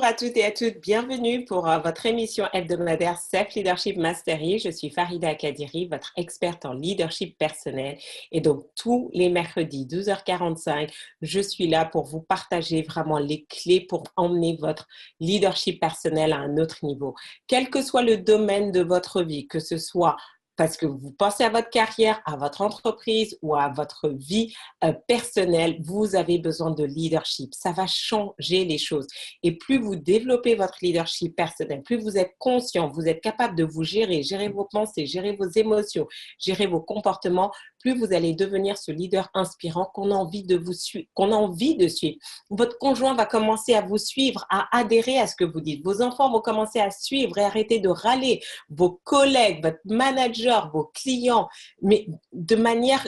Bonjour à toutes et à toutes, bienvenue pour votre émission hebdomadaire Self Leadership Mastery. Je suis Farida Kadiri, votre experte en leadership personnel. Et donc, tous les mercredis, 12h45, je suis là pour vous partager vraiment les clés pour emmener votre leadership personnel à un autre niveau. Quel que soit le domaine de votre vie, que ce soit parce que vous pensez à votre carrière, à votre entreprise ou à votre vie personnelle, vous avez besoin de leadership. Ça va changer les choses. Et plus vous développez votre leadership personnel, plus vous êtes conscient, vous êtes capable de vous gérer vos pensées, gérer vos émotions, gérer vos comportements, plus vous allez devenir ce leader inspirant qu'on a envie de suivre. Votre conjoint va commencer à vous suivre, à adhérer à ce que vous dites. Vos enfants vont commencer à suivre et arrêter de râler. Vos collègues, votre manager, vos clients, mais de manière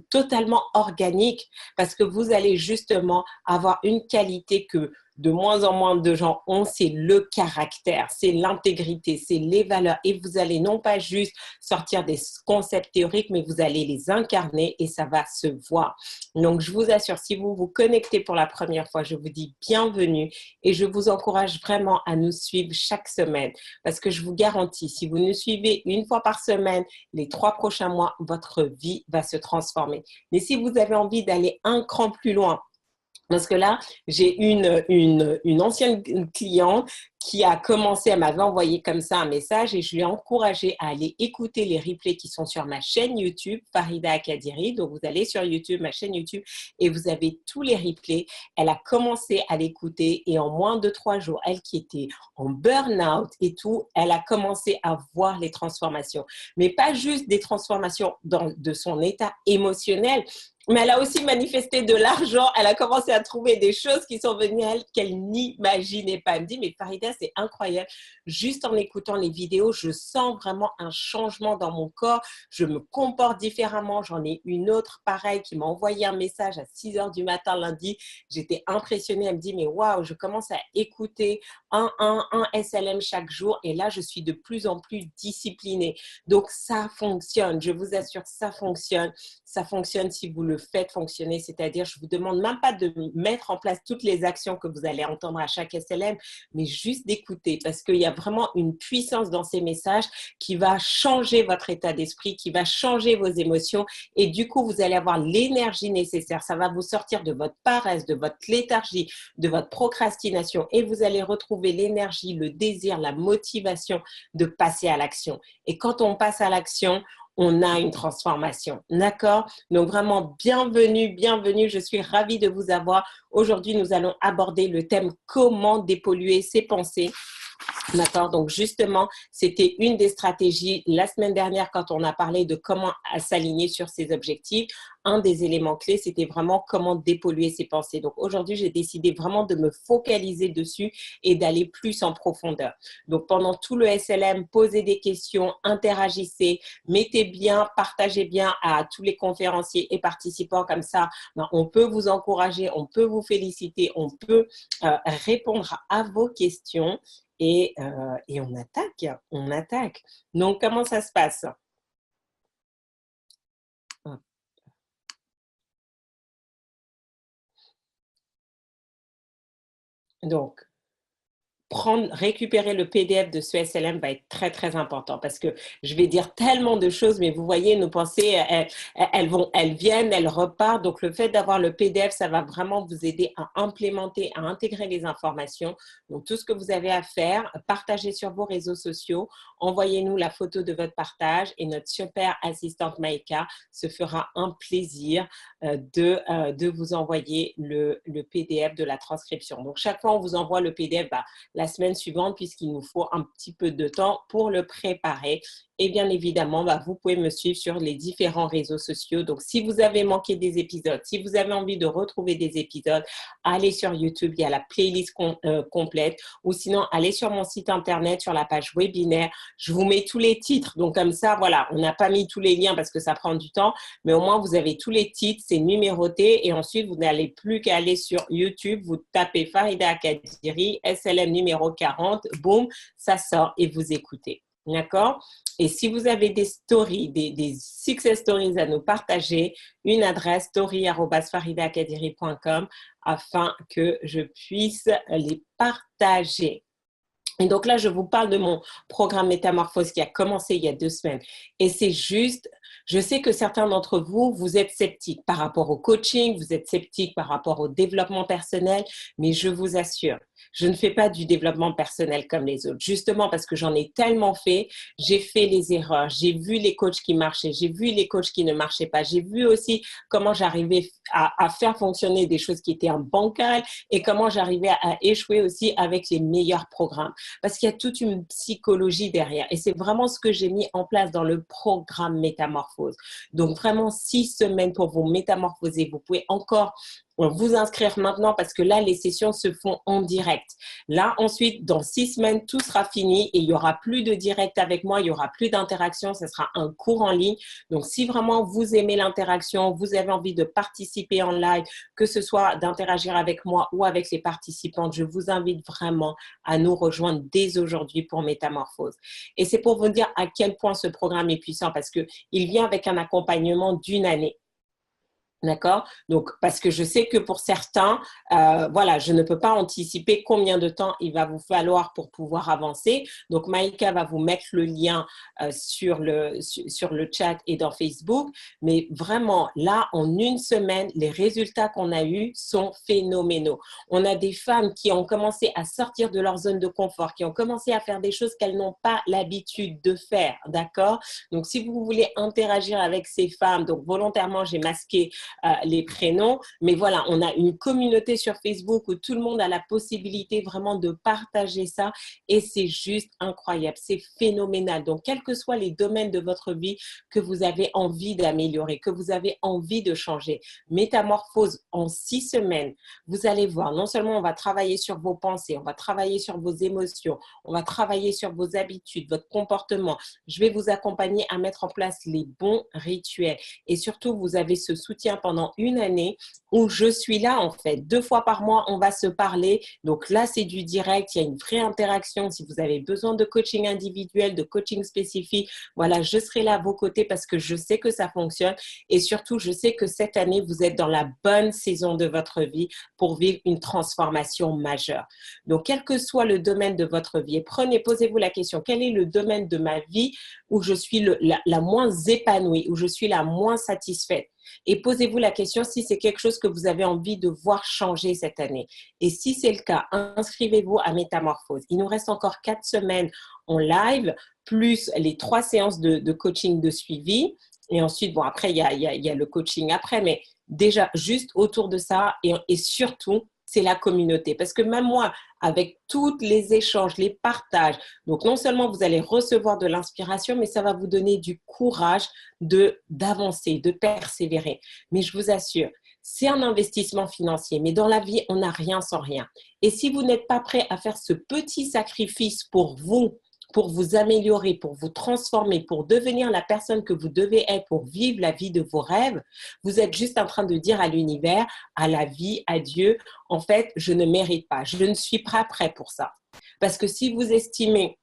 totalement organique, parce que vous allez justement avoir une qualité que de moins en moins de gens ont, c'est le caractère, c'est l'intégrité, c'est les valeurs. Et vous allez non pas juste sortir des concepts théoriques, mais vous allez les incarner et ça va se voir. Donc, je vous assure, si vous vous connectez pour la première fois, je vous dis bienvenue et je vous encourage vraiment à nous suivre chaque semaine parce que je vous garantis, si vous nous suivez une fois par semaine, les 3 prochains mois, votre vie va se transformer. Mais si vous avez envie d'aller un cran plus loin, parce que là, j'ai une ancienne cliente qui a commencé, elle m'avait envoyé comme ça un message et je lui ai encouragé à aller écouter les replays qui sont sur ma chaîne YouTube, Farida Kadiri. Donc, vous allez sur YouTube, ma chaîne YouTube, et vous avez tous les replays. Elle a commencé à l'écouter et en moins de 3 jours, elle qui était en burn-out et tout, elle a commencé à voir les transformations. Mais pas juste des transformations de son état émotionnel, mais elle a aussi manifesté de l'argent. Elle a commencé à trouver des choses qui sont venues à elle qu'elle n'imaginait pas. Elle me dit, mais Farida, c'est incroyable. Juste en écoutant les vidéos, je sens vraiment un changement dans mon corps. Je me comporte différemment. J'en ai une autre pareille qui m'a envoyé un message à 6 heures du matin lundi. J'étais impressionnée. Elle me dit, mais waouh, je commence à écouter un SLM chaque jour. Et là, je suis de plus en plus disciplinée. Donc, ça fonctionne. Je vous assure, ça fonctionne. Ça fonctionne si vous le faites fonctionner, c'est-à-dire je ne vous demande même pas de mettre en place toutes les actions que vous allez entendre à chaque SLM, mais juste d'écouter parce qu'il y a vraiment une puissance dans ces messages qui va changer votre état d'esprit, qui va changer vos émotions et du coup, vous allez avoir l'énergie nécessaire. Ça va vous sortir de votre paresse, de votre léthargie, de votre procrastination et vous allez retrouver l'énergie, le désir, la motivation de passer à l'action. Et quand on passe à l'action, on a une transformation, d'accord? Donc vraiment, bienvenue, bienvenue, je suis ravie de vous avoir. Aujourd'hui, nous allons aborder le thème « Comment dépolluer ses pensées ?» D'accord, donc justement, c'était une des stratégies la semaine dernière quand on a parlé de comment s'aligner sur ses objectifs. Un des éléments clés, c'était vraiment comment dépolluer ses pensées. Donc aujourd'hui, j'ai décidé vraiment de me focaliser dessus et d'aller plus en profondeur. Donc pendant tout le SLM, posez des questions, interagissez, mettez bien, partagez bien à tous les conférenciers et participants comme ça. On peut vous encourager, on peut vous féliciter, on peut répondre à vos questions. Et on attaque, on attaque. Donc, comment ça se passe? Donc, récupérer le PDF de ce SLM va être très, très important parce que je vais dire tellement de choses, mais vous voyez, nos pensées, elles viennent, elles repartent. Donc, le fait d'avoir le PDF, ça va vraiment vous aider à implémenter, à intégrer les informations. Donc, tout ce que vous avez à faire, partagez sur vos réseaux sociaux, envoyez-nous la photo de votre partage et notre super assistante Maïka se fera un plaisir de vous envoyer le PDF de la transcription. Donc, chaque fois, on vous envoie le PDF, la semaine suivante puisqu'il nous faut un petit peu de temps pour le préparer. Et bien évidemment, vous pouvez me suivre sur les différents réseaux sociaux. Donc, si vous avez manqué des épisodes, si vous avez envie de retrouver des épisodes, allez sur YouTube, il y a la playlist complète. Ou sinon, allez sur mon site internet, sur la page webinaire. Je vous mets tous les titres. Donc, comme ça, voilà, on n'a pas mis tous les liens parce que ça prend du temps. Mais au moins, vous avez tous les titres, c'est numéroté. Et ensuite, vous n'allez plus qu'à aller sur YouTube. Vous tapez Farida Kadiri, SLM numéro 40. Boum, ça sort et vous écoutez. D'accord? Et si vous avez des stories, des success stories à nous partager, une adresse story@faridakadiri.com afin que je puisse les partager. Et donc là, je vous parle de mon programme Métamorphose qui a commencé il y a 2 semaines. Et c'est juste, je sais que certains d'entre vous, vous êtes sceptiques par rapport au coaching, vous êtes sceptiques par rapport au développement personnel, mais je vous assure, je ne fais pas du développement personnel comme les autres. Justement parce que j'en ai tellement fait, j'ai fait les erreurs, j'ai vu les coachs qui marchaient, j'ai vu les coachs qui ne marchaient pas, j'ai vu aussi comment j'arrivais à faire fonctionner des choses qui étaient en bancal et comment j'arrivais à échouer aussi avec les meilleurs programmes. Parce qu'il y a toute une psychologie derrière. Et c'est vraiment ce que j'ai mis en place dans le programme Métamorphose. Donc, vraiment 6 semaines pour vous métamorphoser. Vous pouvez encore vous inscrire maintenant parce que là, les sessions se font en direct. Là, ensuite, dans 6 semaines, tout sera fini et il n'y aura plus de direct avec moi, il n'y aura plus d'interaction, ce sera un cours en ligne. Donc, si vraiment vous aimez l'interaction, vous avez envie de participer en live, que ce soit d'interagir avec moi ou avec les participantes, je vous invite vraiment à nous rejoindre dès aujourd'hui pour Métamorphose. Et c'est pour vous dire à quel point ce programme est puissant parce qu'il vient avec un accompagnement d'1 année. D'accord? Donc, parce que je sais que pour certains, voilà, je ne peux pas anticiper combien de temps il va vous falloir pour pouvoir avancer. Donc, Maïka va vous mettre le lien sur le chat et dans Facebook. Mais vraiment, là, en 1 semaine, les résultats qu'on a eus sont phénoménaux. On a des femmes qui ont commencé à sortir de leur zone de confort, qui ont commencé à faire des choses qu'elles n'ont pas l'habitude de faire. D'accord? Donc, si vous voulez interagir avec ces femmes, donc volontairement, j'ai masqué les prénoms. Mais voilà, on a une communauté sur Facebook où tout le monde a la possibilité vraiment de partager ça et c'est juste incroyable, c'est phénoménal. Donc, quels que soient les domaines de votre vie que vous avez envie d'améliorer, que vous avez envie de changer, Métamorphose en 6 semaines, vous allez voir, non seulement on va travailler sur vos pensées, on va travailler sur vos émotions, on va travailler sur vos habitudes, votre comportement. Je vais vous accompagner à mettre en place les bons rituels et surtout, vous avez ce soutien pendant 1 année où je suis là en fait. 2 fois par mois, on va se parler. Donc là, c'est du direct. Il y a une vraie interaction. Si vous avez besoin de coaching individuel, de coaching spécifique, voilà, je serai là à vos côtés parce que je sais que ça fonctionne. Et surtout, je sais que cette année, vous êtes dans la bonne saison de votre vie pour vivre une transformation majeure. Donc, quel que soit le domaine de votre vie, posez-vous la question, quel est le domaine de ma vie où je suis la moins épanouie, où je suis la moins satisfaite? Et posez-vous la question si c'est quelque chose que vous avez envie de voir changer cette année. Et si c'est le cas, inscrivez-vous à Métamorphose. Il nous reste encore 4 semaines en live, plus les 3 séances de coaching de suivi. Et ensuite, bon, après, il y a le coaching après, mais déjà, juste autour de ça et surtout, c'est la communauté. Parce que même moi, avec tous les échanges, les partages, donc non seulement vous allez recevoir de l'inspiration, mais ça va vous donner du courage d'avancer, de persévérer. Mais je vous assure, c'est un investissement financier, mais dans la vie, on n'a rien sans rien. Et si vous n'êtes pas prêt à faire ce petit sacrifice pour vous améliorer, pour vous transformer, pour devenir la personne que vous devez être, pour vivre la vie de vos rêves, vous êtes juste en train de dire à l'univers, à la vie, à Dieu, en fait, je ne mérite pas, je ne suis pas prêt pour ça. Parce que si vous estimez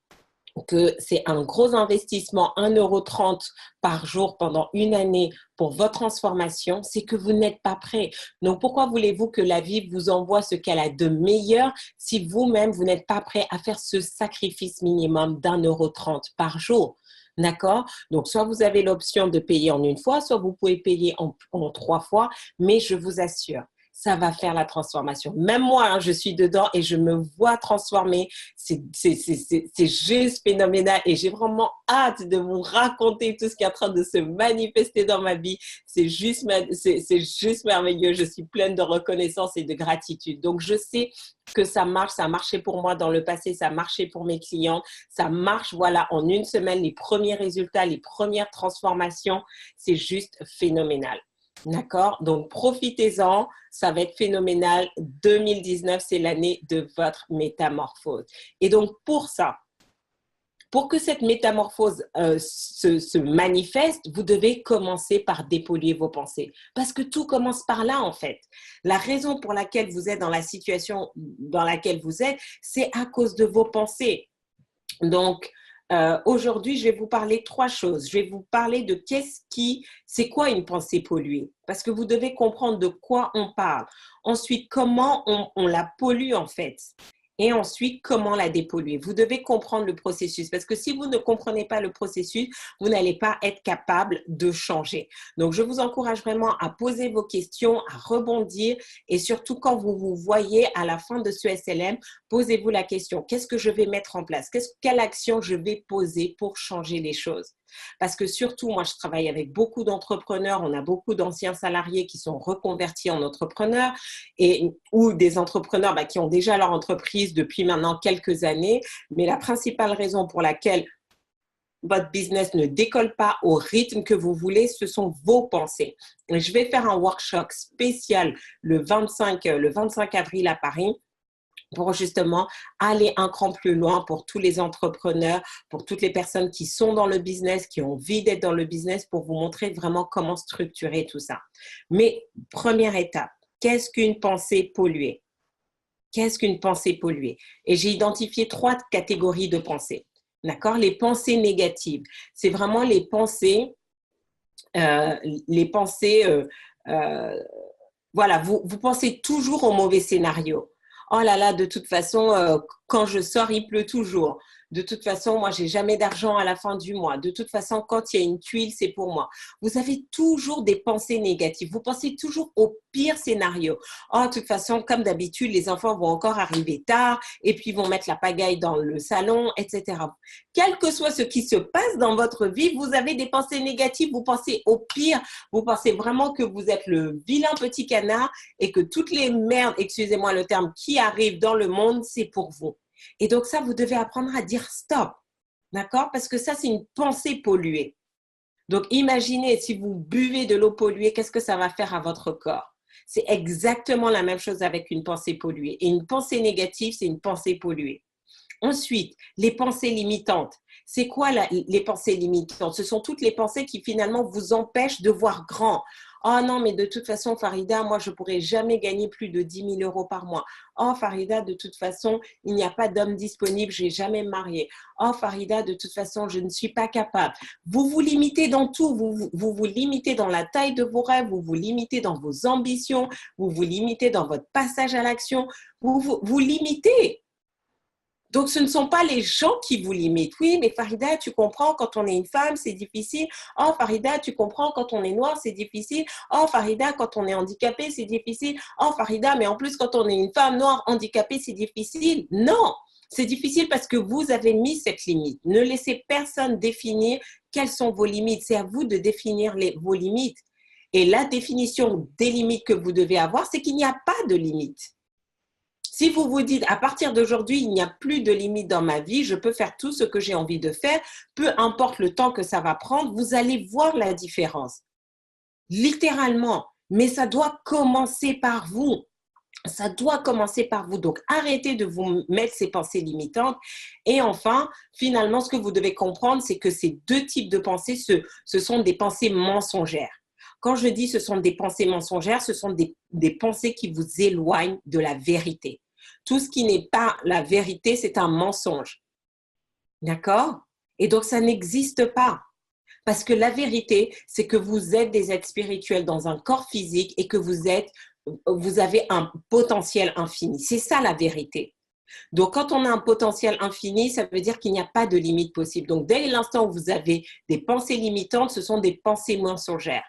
que c'est un gros investissement, 1,30 € par jour pendant 1 année pour votre transformation, c'est que vous n'êtes pas prêt. Donc, pourquoi voulez-vous que la vie vous envoie ce qu'elle a de meilleur si vous-même, vous n'êtes pas prêt à faire ce sacrifice minimum d'1,30 € par jour? D'accord? Donc, soit vous avez l'option de payer en 1 fois, soit vous pouvez payer en 3 fois, mais je vous assure, ça va faire la transformation. Même moi, hein, je suis dedans et je me vois transformer. C'est juste phénoménal et j'ai vraiment hâte de vous raconter tout ce qui est en train de se manifester dans ma vie. C'est juste merveilleux. Je suis pleine de reconnaissance et de gratitude. Donc, je sais que ça marche. Ça a marché pour moi dans le passé. Ça a marché pour mes clients. Ça marche, voilà, en 1 semaine, les premiers résultats, les premières transformations. C'est juste phénoménal. D'accord? Donc, profitez-en. Ça va être phénoménal. 2019, c'est l'année de votre métamorphose. Et donc, pour ça, pour que cette métamorphose se manifeste, vous devez commencer par dépolluer vos pensées. Parce que tout commence par là, en fait. La raison pour laquelle vous êtes dans la situation dans laquelle vous êtes, c'est à cause de vos pensées. Donc, aujourd'hui, je vais vous parler de trois choses. Je vais vous parler de c'est quoi une pensée polluée? Parce que vous devez comprendre de quoi on parle. Ensuite, comment on la pollue en fait. Et ensuite, comment la dépolluer. Vous devez comprendre le processus parce que si vous ne comprenez pas le processus, vous n'allez pas être capable de changer. Donc, je vous encourage vraiment à poser vos questions, à rebondir et surtout quand vous vous voyez à la fin de ce SLM, posez-vous la question, qu'est-ce que je vais mettre en place? Quelle action je vais poser pour changer les choses? Parce que surtout, moi, je travaille avec beaucoup d'entrepreneurs. On a beaucoup d'anciens salariés qui sont reconvertis en entrepreneurs ou des entrepreneurs qui ont déjà leur entreprise depuis maintenant quelques années. Mais la principale raison pour laquelle votre business ne décolle pas au rythme que vous voulez, ce sont vos pensées. Et je vais faire un workshop spécial le 25 avril à Paris pour justement aller un cran plus loin pour tous les entrepreneurs, pour toutes les personnes qui sont dans le business, qui ont envie d'être dans le business, pour vous montrer vraiment comment structurer tout ça. Mais première étape, qu'est-ce qu'une pensée polluée? Qu'est-ce qu'une pensée polluée? Et j'ai identifié 3 catégories de pensées. D'accord? Les pensées négatives, c'est vraiment les pensées, euh, les pensées voilà, vous pensez toujours au mauvais scénario. Oh là là, de toute façon, quand je sors, il pleut toujours. De toute façon, moi, j'ai jamais d'argent à la fin du mois. De toute façon, quand il y a une tuile, c'est pour moi. Vous avez toujours des pensées négatives. Vous pensez toujours au pire scénario. Oh, de toute façon, comme d'habitude, les enfants vont encore arriver tard et puis vont mettre la pagaille dans le salon, etc. Quel que soit ce qui se passe dans votre vie, vous avez des pensées négatives. Vous pensez au pire. Vous pensez vraiment que vous êtes le vilain petit canard et que toutes les merdes, excusez-moi le terme, qui arrivent dans le monde, c'est pour vous. Et donc ça, vous devez apprendre à dire stop, d'accord? Parce que ça, c'est une pensée polluée. Donc imaginez, si vous buvez de l'eau polluée, qu'est-ce que ça va faire à votre corps? C'est exactement la même chose avec une pensée polluée. Et une pensée négative, c'est une pensée polluée. Ensuite, les pensées limitantes. C'est quoi les pensées limitantes? Ce sont toutes les pensées qui finalement vous empêchent de voir grand. Oh non, mais de toute façon, Farida, moi, je ne pourrai jamais gagner plus de 10 000 euros par mois. Oh, Farida, de toute façon, il n'y a pas d'homme disponible, je n'ai jamais me marié. Oh, Farida, de toute façon, je ne suis pas capable. Vous vous limitez dans tout. Vous limitez dans la taille de vos rêves, vous vous limitez dans vos ambitions, vous vous limitez dans votre passage à l'action. Vous limitez. Donc, ce ne sont pas les gens qui vous limitent. Oui, mais Farida, tu comprends, quand on est une femme, c'est difficile. Oh, Farida, tu comprends, quand on est noir, c'est difficile. Oh, Farida, quand on est handicapé, c'est difficile. Oh, Farida, mais en plus, quand on est une femme noire handicapée, c'est difficile. Non, c'est difficile parce que vous avez mis cette limite. Ne laissez personne définir quelles sont vos limites. C'est à vous de définir vos limites. Et la définition des limites que vous devez avoir, c'est qu'il n'y a pas de limite. Si vous vous dites, à partir d'aujourd'hui, il n'y a plus de limite dans ma vie, je peux faire tout ce que j'ai envie de faire, peu importe le temps que ça va prendre, vous allez voir la différence. Littéralement. Mais ça doit commencer par vous. Ça doit commencer par vous. Donc, arrêtez de vous mettre ces pensées limitantes. Et enfin, finalement, ce que vous devez comprendre, c'est que ces deux types de pensées, ce sont des pensées mensongères. Quand je dis ce sont des pensées mensongères, ce sont des pensées qui vous éloignent de la vérité. Tout ce qui n'est pas la vérité, c'est un mensonge. D'accord? Et donc, ça n'existe pas. Parce que la vérité, c'est que vous êtes des êtres spirituels dans un corps physique et que vous avez un potentiel infini. C'est ça la vérité. Donc, quand on a un potentiel infini, ça veut dire qu'il n'y a pas de limite possible. Donc, dès l'instant où vous avez des pensées limitantes, ce sont des pensées mensongères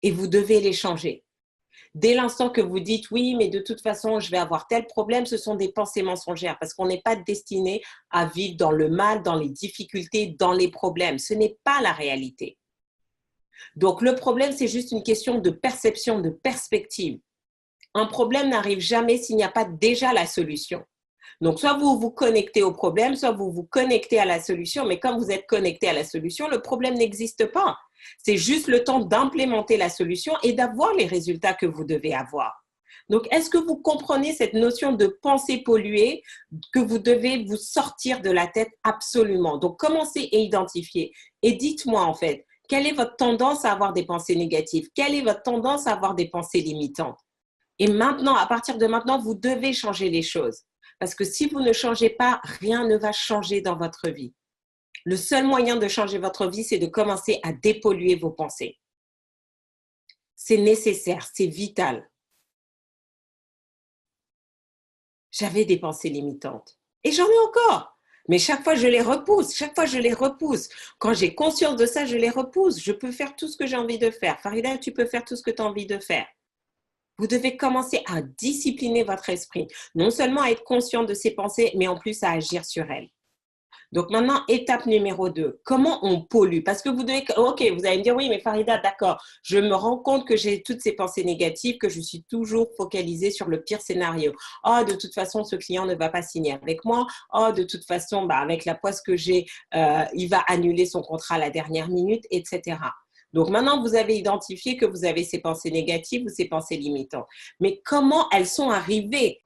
et vous devez les changer. Dès l'instant que vous dites oui, mais de toute façon, je vais avoir tel problème, ce sont des pensées mensongères parce qu'on n'est pas destiné à vivre dans le mal, dans les difficultés, dans les problèmes. Ce n'est pas la réalité. Donc, le problème, c'est juste une question de perception, de perspective. Un problème n'arrive jamais s'il n'y a pas déjà la solution. Donc, soit vous vous connectez au problème, soit vous vous connectez à la solution. Mais quand vous êtes connecté à la solution, le problème n'existe pas. C'est juste le temps d'implémenter la solution et d'avoir les résultats que vous devez avoir. Donc, est-ce que vous comprenez cette notion de pensée polluée que vous devez vous sortir de la tête absolument? Donc, commencez à identifier et dites-moi en fait, quelle est votre tendance à avoir des pensées négatives? Quelle est votre tendance à avoir des pensées limitantes? Et maintenant, à partir de maintenant, vous devez changer les choses. Parce que si vous ne changez pas, rien ne va changer dans votre vie. Le seul moyen de changer votre vie, c'est de commencer à dépolluer vos pensées. C'est nécessaire, c'est vital. J'avais des pensées limitantes et j'en ai encore. Mais chaque fois, je les repousse. Chaque fois, je les repousse. Quand j'ai conscience de ça, je les repousse. Je peux faire tout ce que j'ai envie de faire. Farida, tu peux faire tout ce que tu as envie de faire. Vous devez commencer à discipliner votre esprit. Non seulement à être conscient de ses pensées, mais en plus à agir sur elles. Donc maintenant, étape numéro 2, comment on pollue? Parce que vous devez, ok, vous allez me dire, oui, mais Farida, d'accord, je me rends compte que j'ai toutes ces pensées négatives, que je suis toujours focalisée sur le pire scénario. Oh, de toute façon, ce client ne va pas signer avec moi. Oh, de toute façon, avec la poisse que j'ai, il va annuler son contrat à la dernière minute, etc. Donc maintenant, vous avez identifié que vous avez ces pensées négatives ou ces pensées limitantes. Mais comment elles sont arrivées?